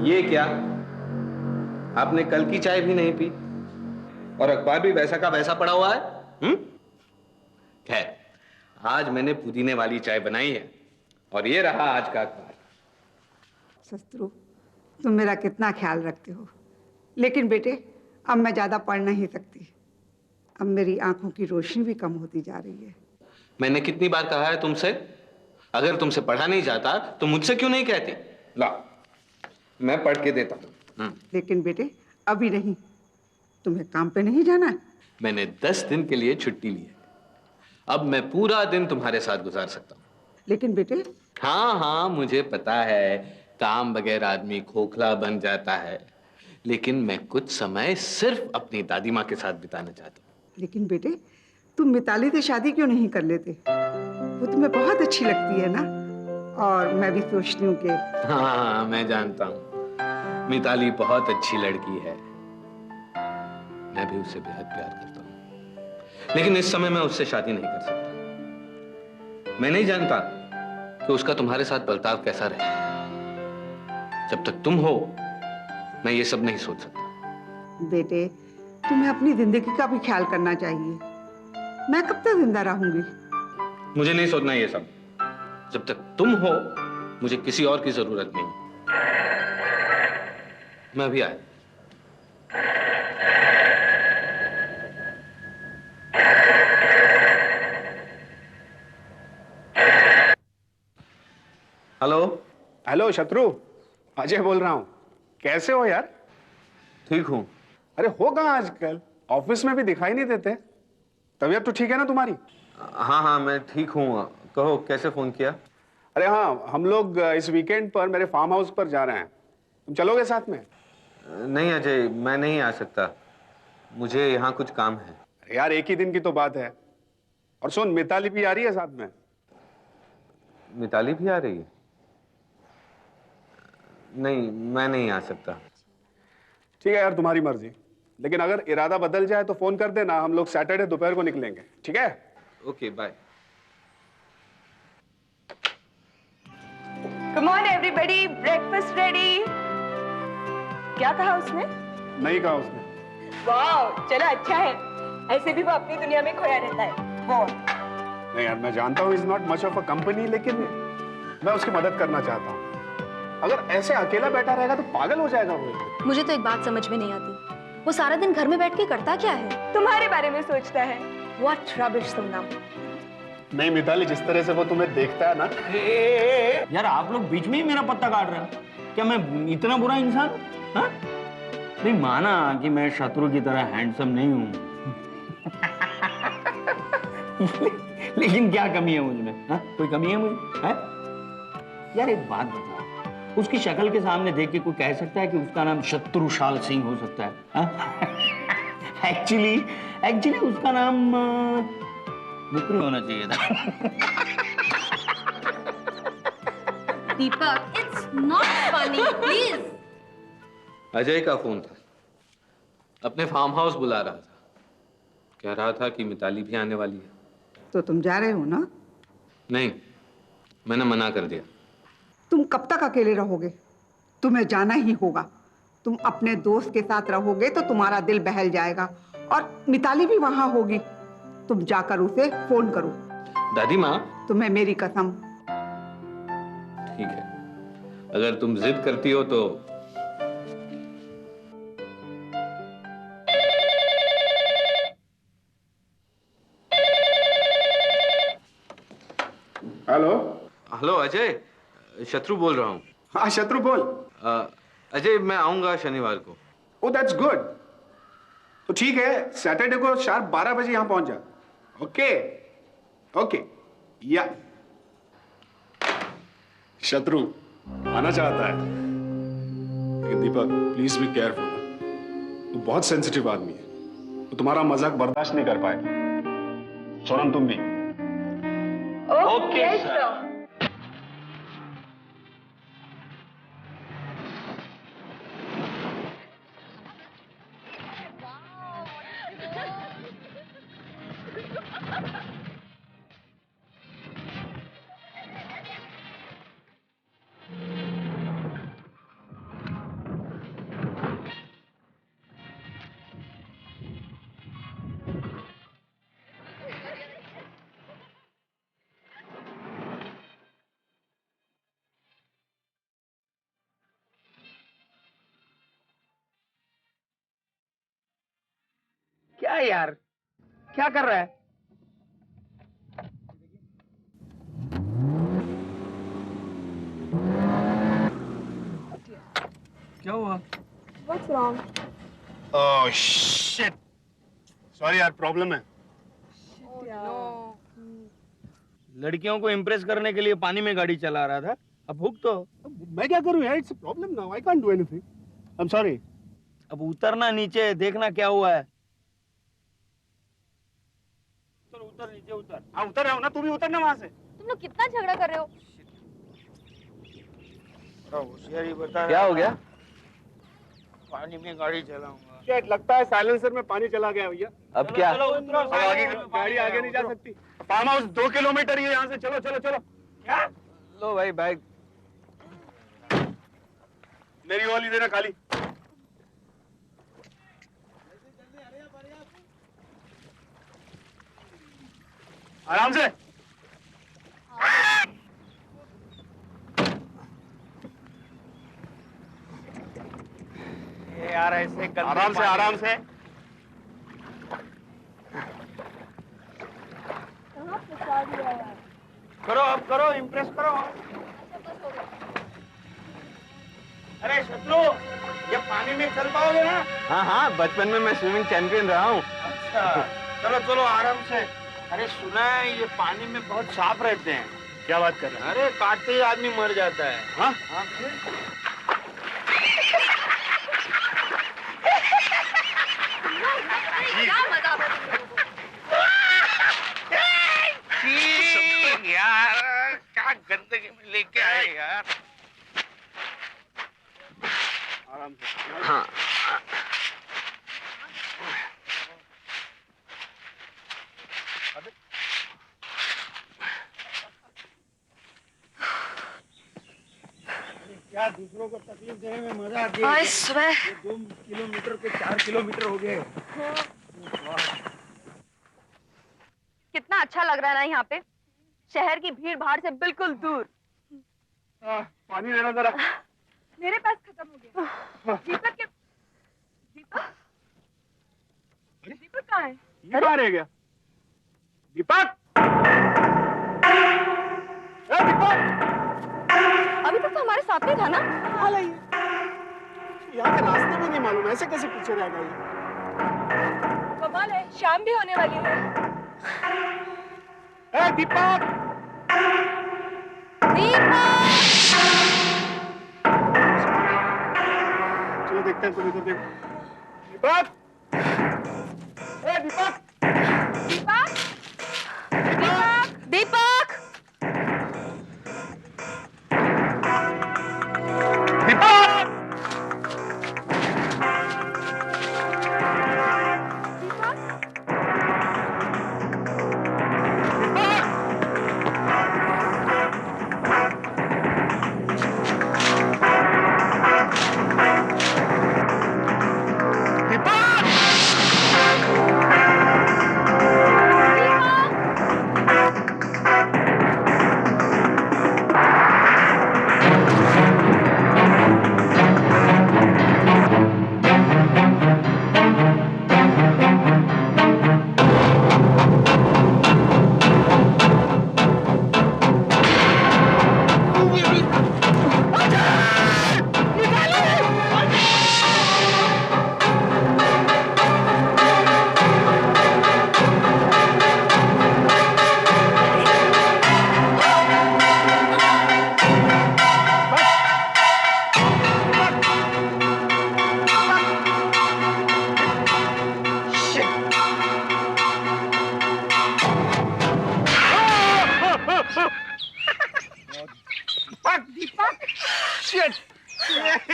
ये क्या, आपने कल की चाय भी नहीं पी और अखबार भी वैसा का वैसा पड़ा हुआ है। खैर, आज मैंने पुदीने वाली चाय बनाई है और ये रहा आज का अखबार। शत्रु, तुम मेरा कितना ख्याल रखते हो, लेकिन बेटे अब मैं ज्यादा पढ़ नहीं सकती। अब मेरी आंखों की रोशनी भी कम होती जा रही है। मैंने कितनी बार कहा है तुमसे, अगर तुमसे पढ़ा नहीं जाता तो मुझसे क्यों नहीं कहती। ला, मैं पढ़ के देता हूं। लेकिन बेटे अभी नहीं, तुम्हें काम पे नहीं जाना है। मैंने 10 दिन के लिए छुट्टी ली है, अब मैं पूरा दिन तुम्हारे साथ गुजार सकता हूँ। लेकिन बेटे। हाँ हाँ, मुझे पता है काम बगैर आदमी खोखला बन जाता है, लेकिन मैं कुछ समय सिर्फ अपनी दादी माँ के साथ बिताना चाहता हूँ। लेकिन बेटे तुम मिताली से शादी क्यों नहीं कर लेते? वो तुम्हें बहुत अच्छी लगती है ना, और मैं भी सोचती हूँ कि। हाँ, मैं जानता हूँ मिताली बहुत अच्छी लड़की है, मैं भी उससे बेहद प्यार करता हूँ, लेकिन इस समय मैं उससे शादी नहीं कर सकता। मैं नहीं जानता कि उसका तुम्हारे साथ बर्ताव कैसा रहे। जब तक तुम हो मैं ये सब नहीं सोच सकता। बेटे तुम्हें अपनी जिंदगी का भी ख्याल करना चाहिए। मैं कब तक जिंदा रहूंगी? मुझे नहीं सोचना ये सब, जब तक तुम हो मुझे किसी और की जरूरत नहीं। मैं भी आया। हेलो। हेलो शत्रु, अजय बोल रहा हूँ। कैसे हो यार? ठीक हूँ। अरे हो कहाँ आजकल? ऑफिस में भी दिखाई नहीं देते। तबीयत तो ठीक है ना तुम्हारी? हाँ हाँ, मैं ठीक हूँ। कहो कैसे फोन किया? अरे हाँ, हम लोग इस वीकेंड पर मेरे फार्म हाउस पर जा रहे हैं, तुम चलोगे साथ में? नहीं अजय, मैं नहीं आ सकता, मुझे यहाँ कुछ काम है। अरे यार एक ही दिन की तो बात है। और सुन, मिताली भी आ रही है साथ में। मिताली भी आ रही है? नहीं, मैं नहीं आ सकता। ठीक है यार, तुम्हारी मर्जी, लेकिन अगर इरादा बदल जाए तो फोन कर देना, हम लोग सैटरडे दोपहर को निकलेंगे, ठीक है? Okay, bye. Come on everybody, breakfast ready. क्या कहा उसने? नहीं कहा उसने। वाह, चलो अच्छा है, ऐसे भी वो अपनी दुनिया में खोया रहता है। वो नहीं यार, मैं जानता हूँ is not much of a company, लेकिन मैं उसकी मदद करना चाहता हूँ। अगर ऐसे अकेला बैठा रहेगा तो पागल हो जाएगा वो। मुझे तो एक बात समझ में नहीं आती, वो सारा दिन घर में बैठ के करता क्या है? तुम्हारे बारे में सोचता है। What rubbish तुम ना। नहीं मिताली, जिस तरह से वो तुम्हें देखता है ना। यार आप लोग बीच में ही मेरा पत्ता काट रहे हो क्या? मैं इतना बुरा इंसान हूँ? हाँ? नहीं माना कि मैं शत्रु की तरह हैंडसम नहीं हूँ लेकिन क्या कमी है मुझमें? हाँ? कोई कमी है मुझे? है? यार एक बात बता, उसकी शक्ल के सामने देख के कोई कह सकता है कि उसका नाम शत्रुशाल सिंह हो सकता है? एक्चुअली उसका नाम मुकरी होना चाहिए था। दीपक, it's not funny, please. Ajay का फोन था, अपने फार्म हाउस बुला रहा था, कह रहा था कि मिताली भी आने वाली है। तो तुम जा रहे हो ना? नहीं, मैंने मना कर दिया। तुम कब तक अकेले रहोगे? तुम्हें जाना ही होगा। तुम अपने दोस्त के साथ रहोगे तो तुम्हारा दिल बहल जाएगा, और मिताली भी वहां होगी। तुम जाकर उसे फोन करो। दादी माँ। तुम्हें मेरी कसम। ठीक है, अगर तुम जिद करती हो तो। हेलो। हेलो अजय, शत्रु बोल रहा हूँ। हाँ शत्रु बोल। अजय मैं आऊंगा शनिवार को। ओ दैट्स गुड। तो ठीक है, सैटरडे को शार्प 12 बजे यहां पहुंच जा। Okay okay. या शत्रु आना चाहता है, लेकिन दीपक प्लीज बी केयरफुल। तू बहुत सेंसिटिव आदमी है, तो तुम्हारा मजाक बर्दाश्त नहीं कर पाएगा। सोनम तुम भी। Okay sir. क्या यार, क्या कर रहा है? क्या हुआ? What's wrong? Oh shit, sorry यार, प्रॉब्लम है। लड़कियों को इम्प्रेस करने के लिए पानी में गाड़ी चला रहा था, अब भूख तो। मैं क्या करूं यार, it's a problem now, I can't do anything, I am sorry. अब उतरना नीचे, देखना क्या हुआ है। चलो उतर, नीचे उतर। हाँ उतर रहा हूँ ना, तू भी उतरना वहां से। तुम लोग कितना झगड़ा कर रहे हो? होशियारी बता। क्या हो गया? पानी में गाड़ी चलाऊंगा। क्या लगता है साइलेंसर में पानी चला गया भैया। अब क्या? चलो उतरो, अब आगे गाड़ी आगे नहीं जा सकती। फार्म हाउस 2 किलोमीटर ही है यहाँ से, चलो चलो चलो। क्या? लो भाई बैग। मेरी वाली देना खाली। आराम से। ये यार ऐसे गंदे आराम से पानी- आराम से। करो, अब करो, इम्प्रेस करो। अरे शत्रु, ये पानी में चल पाओगे ना? हाँ हाँ, बचपन में मैं स्विमिंग चैंपियन रहा हूँ। अच्छा, चलो चलो आराम से। अरे सुना है ये पानी में बहुत सांप रहते हैं। क्या बात कर रहे हैं? अरे काटते ही आदमी मर जाता है। हाँ? हाँ फिर? क्या मजा आ रहा है? यार क्या गंदगी में लेके आए यार। आराम से। हाँ। क्या दूसरों को तकलीफ देने में मजा आती है। आज सुबह 2 किलोमीटर को 4 किलोमीटर हो गए। कितना अच्छा लग रहा है ना यहाँ पे, शहर की भीड़ भाड़ से बिल्कुल दूर। पानी देना जरा। मेरे पास खत्म हो गया। दीपक के दीपक दीपक कहाँ है? ये कहाँ रह गया? दीपक! ए, दीपक! अभी तक तो हमारे साथ में था ना। हाल है ये। यहाँ के रास्ते भी नहीं मालूम, ऐसे कैसे पीछे रह गए? कमाल है, शाम भी होने वाली है। ए, दीपक! चलो देखते हैं, तुम इधर देखो। दीपक! ए, दीपक! दीपक दीपक! दीपक! दीपक!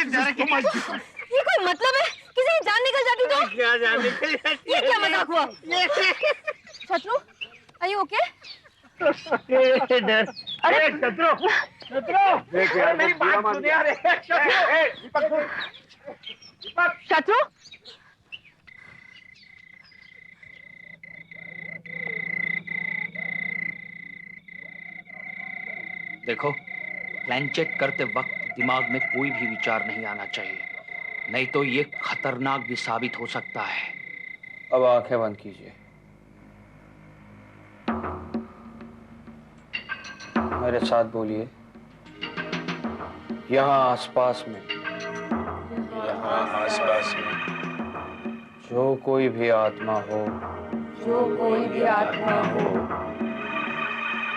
ये कोई मतलब है? किसी की जान निकल जाती तो? क्या जाने के लिए। ये क्या मजाक हुआ? शत्रु, are you okay? अरे शत्रु, शत्रु, देख यार, मेरी बुरा बात मान सुन गया। यार। शत्रु, दीपक, शत्रु, देखो, प्लान चेक करते वक्त दिमाग में कोई भी विचार नहीं आना चाहिए, नहीं तो ये खतरनाक भी साबित हो सकता है। अब आंखें बंद कीजिए। मेरे साथ बोलिए। यहाँ आसपास में, यहाँ आसपास में जो कोई भी आत्मा हो, जो कोई भी आत्मा हो,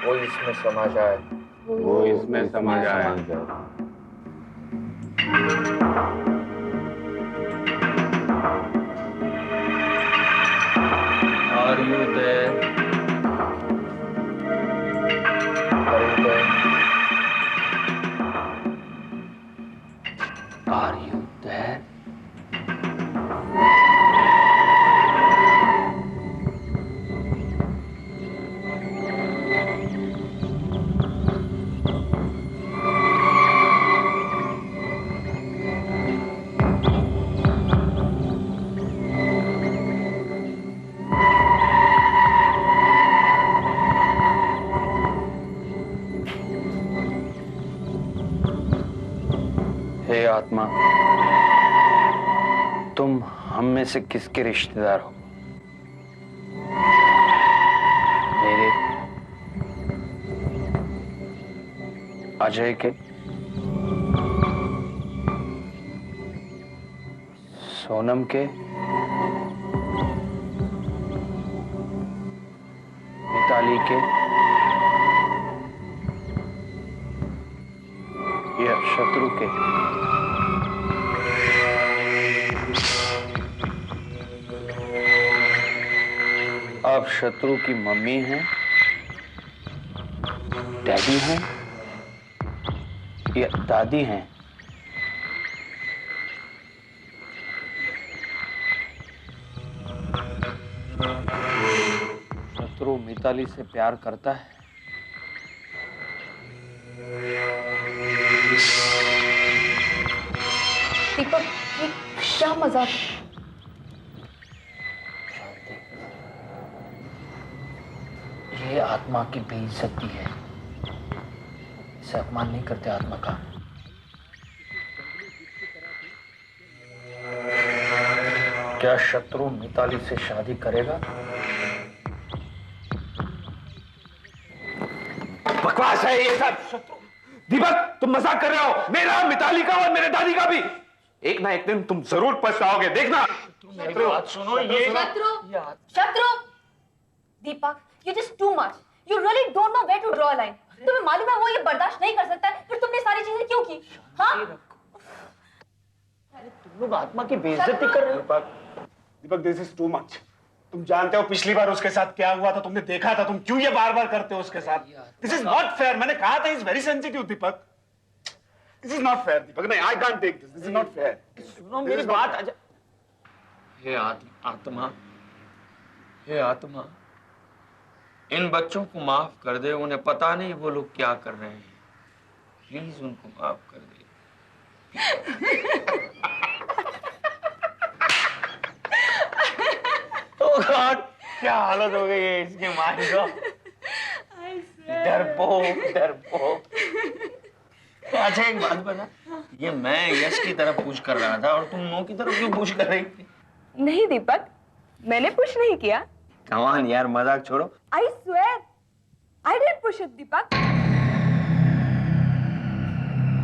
वो इसमें समा जाए। वो इसमें समा जाए। Are you there? Are you there? Are you there? हे आत्मा, तुम हम में से किसके रिश्तेदार हो? मेरे, अजय के, सोनम के, मिताली के, या शत्रु के? आप शत्रु की मम्मी हैं, डैडी हैं या दादी हैं? शत्रु मिताली से प्यार करता है? दीपक, ये क्या मजाक? शांति। ये आत्मा की बेइज्जती है। इसे अपमान नहीं करते आत्मा का। क्या शत्रु मिताली से शादी करेगा? बकवास है ये सब। दीपक, तुम मजाक कर रहे हो, मेरा, मिताली का और मेरे दादी का भी। एक ना एक दिन तुम जरूर पछताओगे, देखना। मेरी बात सुनो। ये शत्रु! दीपक, you just too much. You really don't know where to draw a line. तुम्हें मालूम है वो ये बर्दाश्त नहीं कर सकता है, फिर तुमने सारी चीजें क्यों की? हाँ? तुम लोग आत्मा की बेइज्जती कर रहे हो। दीपक, दिस इज टू मच। तुम जानते हो पिछली बार उसके साथ क्या हुआ था? तुमने देखा था। तुम क्यों ये बार बार करते हो उसके साथ? This is not fair. मैंने कहा था is very sensitive. Deepak, this is not fair. Deepak, नहीं, I can't take this. This is not fair. सुनो मेरी बात। अजय, हे आत्मा, हे आत्मा, इन बच्चों को माफ कर दे। उन्हें पता नहीं वो लोग क्या कर रहे हैं। प्लीज उनको माफ कर दे। ओह गॉड, क्या हालत हो गई है इसके माइंड का। डरपोक, डरपोक। अच्छा एक बात बता, ये मैं यश की तरफ पुश कर रहा था और तुम नो की तरफ क्यों पुश कर रही थी? नहीं दीपक, मैंने पुश नहीं किया। कमान यार, मजाक छोड़ो। I swear, I didn't push it, Deepak.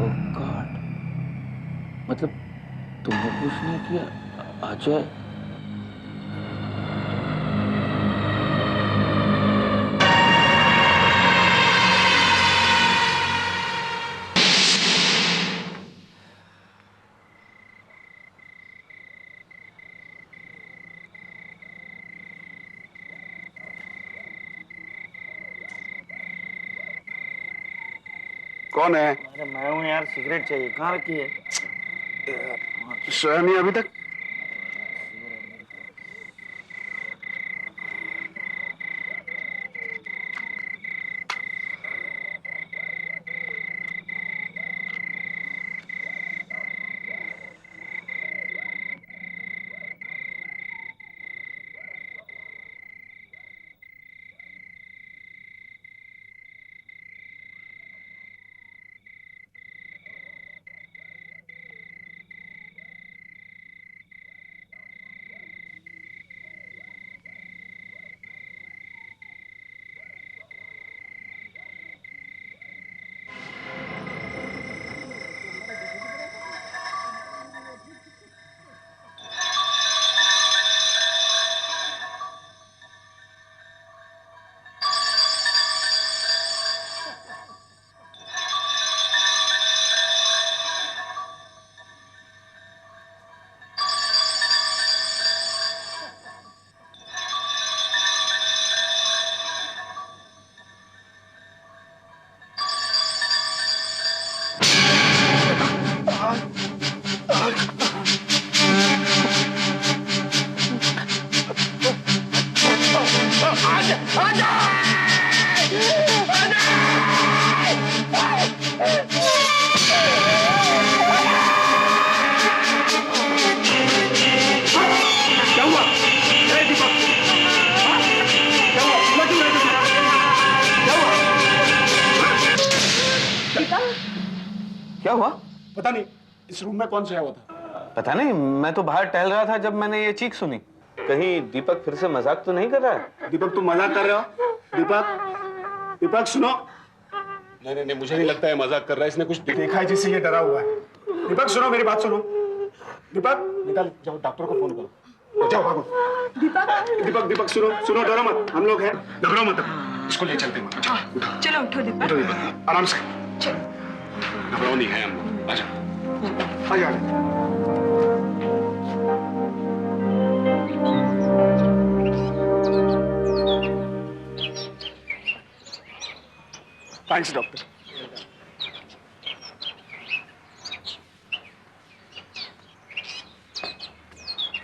Oh God, मतलब तुमने पुश नहीं किया अजय? कौन है? अरे मैं हूँ यार, सिगरेट चाहिए। कहाँ रखी है? सोया नहीं अभी तक? पता नहीं इस रूम में कौन सोया हुआ था। पता नहीं, मैं तो बाहर टहल रहा था जब मैंने ये चीख सुनी। कहीं दीपक फिर से मजाक तो नहीं कर रहा है? दीपक तुम मजाक कर रहे हो? दीपक, दीपक सुनो। नहीं नहीं नहीं, मुझे नहीं लगता है मजाक कर रहा है, इसने कुछ देखा है जिससे ये डरा हुआ है। दीपक सुनो, मेरी बात सुनो। दीपक निकल जाओ, डॉक्टर को फोन करो, जाओ भागो। दीपक, दीपक दीपक सुनो सुनो, डरो मत, हम लोग हैं, घबराओ मत, इसको ले चलते हैं। चलो उठो दीपक। उठो दीपक, आराम से, घबराओ नहीं है हम लोग। आजा आजा आजा। Thanks doctor.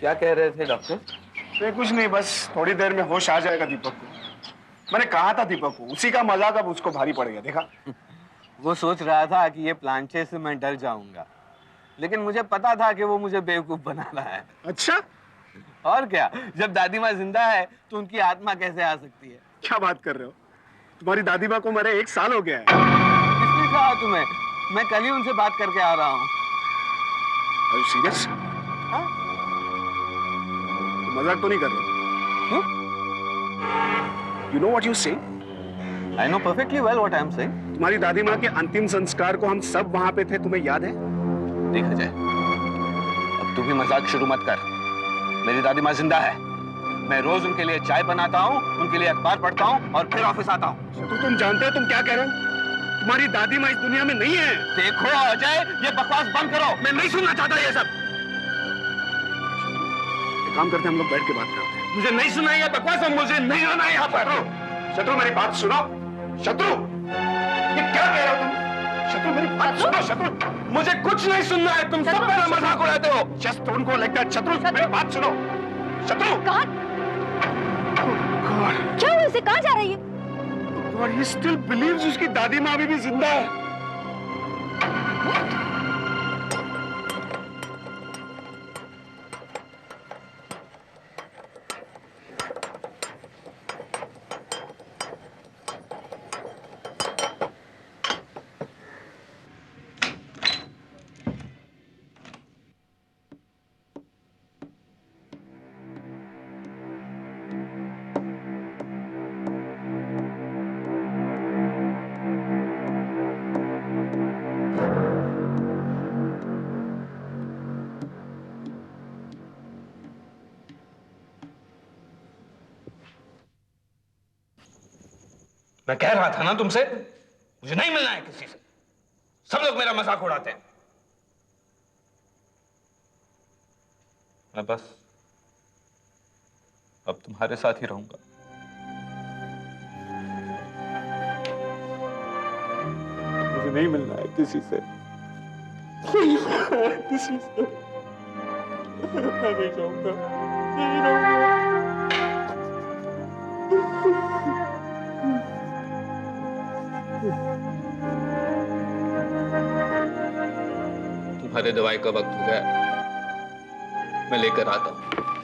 क्या कह रहे थे डॉक्टर? नहीं कुछ नहीं, बस थोड़ी देर में होश आ जाएगा दीपक को। मैंने कहा था दीपक को, उसी का मजाक अब उसको भारी पड़ गया, देखा? वो सोच रहा था कि ये प्लांचे से मैं डर जाऊंगा, लेकिन मुझे पता था कि वो मुझे बेवकूफ बना रहा है। अच्छा, और क्या, जब दादी माँ जिंदा है तो उनकी आत्मा कैसे आ सकती है? क्या बात कर रहे हो? तुम्हारी दादी माँ को मरे 1 साल हो गया है। किसने कहा तुम्हें? मैं कल ही उनसे बात करके आ रहा हूँ। Are you serious? हाँ? तुम मजाक तो नहीं कर रहे? You know what you're saying? I know perfectly well what I am saying. तुम्हारी दादी माँ के अंतिम संस्कार को हम सब वहां पे थे, तुम्हें याद है? देख अजय, अब तू भी मजाक शुरू मत कर। मेरी दादी माँ जिंदा है। मैं रोज उनके लिए चाय बनाता हूँ, उनके लिए अखबार पढ़ता हूँ और फिर ऑफिस आता हूँ। तो तुम जानते हो तुम क्या कह रहे हो? तुम्हारी दादी माँ इस दुनिया में नहीं है। देखो अजय, ये बकवास बंद करो, मैं नहीं सुनना चाहता ये सब। एक काम करते हैं, हम लोग बैठ के बात करते हैं। मुझे नहीं सुना ये बकवास, मुझे नहीं आना यहाँ पर। शत्रु मेरी बात सुनो। शत्रु, ये क्या कह रहे हो तुम? शत्रु मेरी बात सुनो। शत्रु, मुझे कुछ नहीं सुनना है, तुम सब मेरा मजाक उड़ाते हो। जस्ट उनको लगता है। शत्रु मेरी बात सुनो। शत्रु, कहाँ? God, क्या हुआ? उसे कहाँ जा रही है? God, he still believes उसकी दादी माँ अभी भी जिंदा है। मैं कह रहा था ना तुमसे, मुझे नहीं मिलना है किसी से। सब लोग मेरा मजाक उड़ाते हैं। मैं बस अब तुम्हारे साथ ही रहूंगा। मुझे नहीं मिलना है किसी से। किसी से मैं नहीं जाऊंगा। नहीं रहूंगा। तुम्हारे दवाई का वक्त हो गया, मैं लेकर आता हूं।